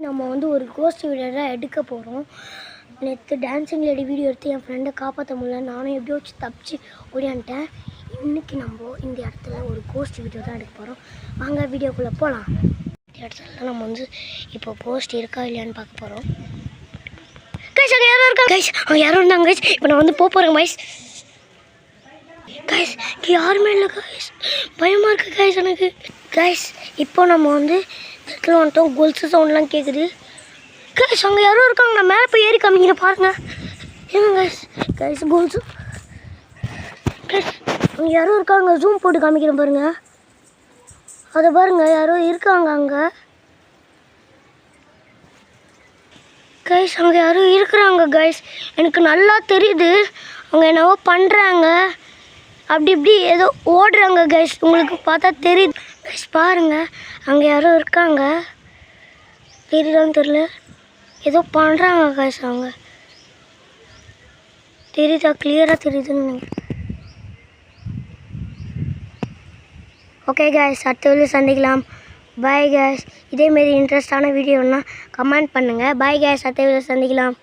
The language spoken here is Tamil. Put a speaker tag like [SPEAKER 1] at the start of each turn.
[SPEAKER 1] நம்ம வந்து ஒரு கோஸ்ட் வீடியோ தான் எடுக்க போகிறோம். நேற்று டான்ஸிங் லேடி வீடியோ எடுத்து என் ஃப்ரெண்டை காப்பாற்ற முடியல. நானும் எப்படியோ வச்சு தப்பிச்சு ஓடியான்ட்டேன். இன்றைக்கி நம்ம இந்த இடத்துல ஒரு கோஸ்ட் வீடியோ தான் எடுக்க போகிறோம். வாங்க வீடியோக்குள்ளே போகலாம். இந்த இடத்துல நம்ம வந்து இப்போ போஸ்ட் இருக்கா இல்லையான்னு பார்க்க போகிறோம். கைஸ் அங்கே யாரும் இருக்கா? கைஸ் அங்கே யாரும் இருந்தாங்க கைஸ். இப்போ நான் வந்து போகிறேன் கைஸ். கைஸ் இங்கே யாருமே இல்லை கைஸ். பயமாக இருக்குது கைஸ் எனக்கு. கைஸ் இப்போ நம்ம வந்து இடத்துல வந்துட்டோம். கொலுசு சவுண்ட்லாம் கேட்குது. கைஸ் அங்கே யாரும் இருக்காங்க. நான் மேலே போய் ஏறி காமிக்கிற பாருங்கள். ஏங்க கைஸ் கைஸ் கொலுசு கைஸ் அங்கே யாரும் இருக்காங்க. ஜூம் போட்டு காமிக்கிறேன் பாருங்கள். அதை பாருங்கள் யாரோ இருக்காங்க அங்கே. கைஸ் அங்கே யாரும் இருக்கிறாங்க கைஸ். எனக்கு நல்லா தெரியுது. அவங்க என்னவோ பண்ணுறாங்க. அப்படி இப்படி ஏதோ ஓடுறாங்க கைஸ். உங்களுக்கு பார்த்தா தெரியுது கைஸ். பாருங்கள் அங்கே யாரும் இருக்காங்க. தெரியுதான்னு தெரியல. ஏதோ பண்ணுறாங்க கைஸ். அவங்க தெரியுதா? கிளியராக தெரியுதுன்னு. ஓகே கைஸ், அடுத்த வீடியோ சந்திக்கலாம். Bye guys. இதேமாரி இன்ட்ரெஸ்டான வீடியோன்னா கமெண்ட் பண்ணுங்கள். பாய் கைஸ், அடுத்த வீடியோ சந்திக்கலாம்.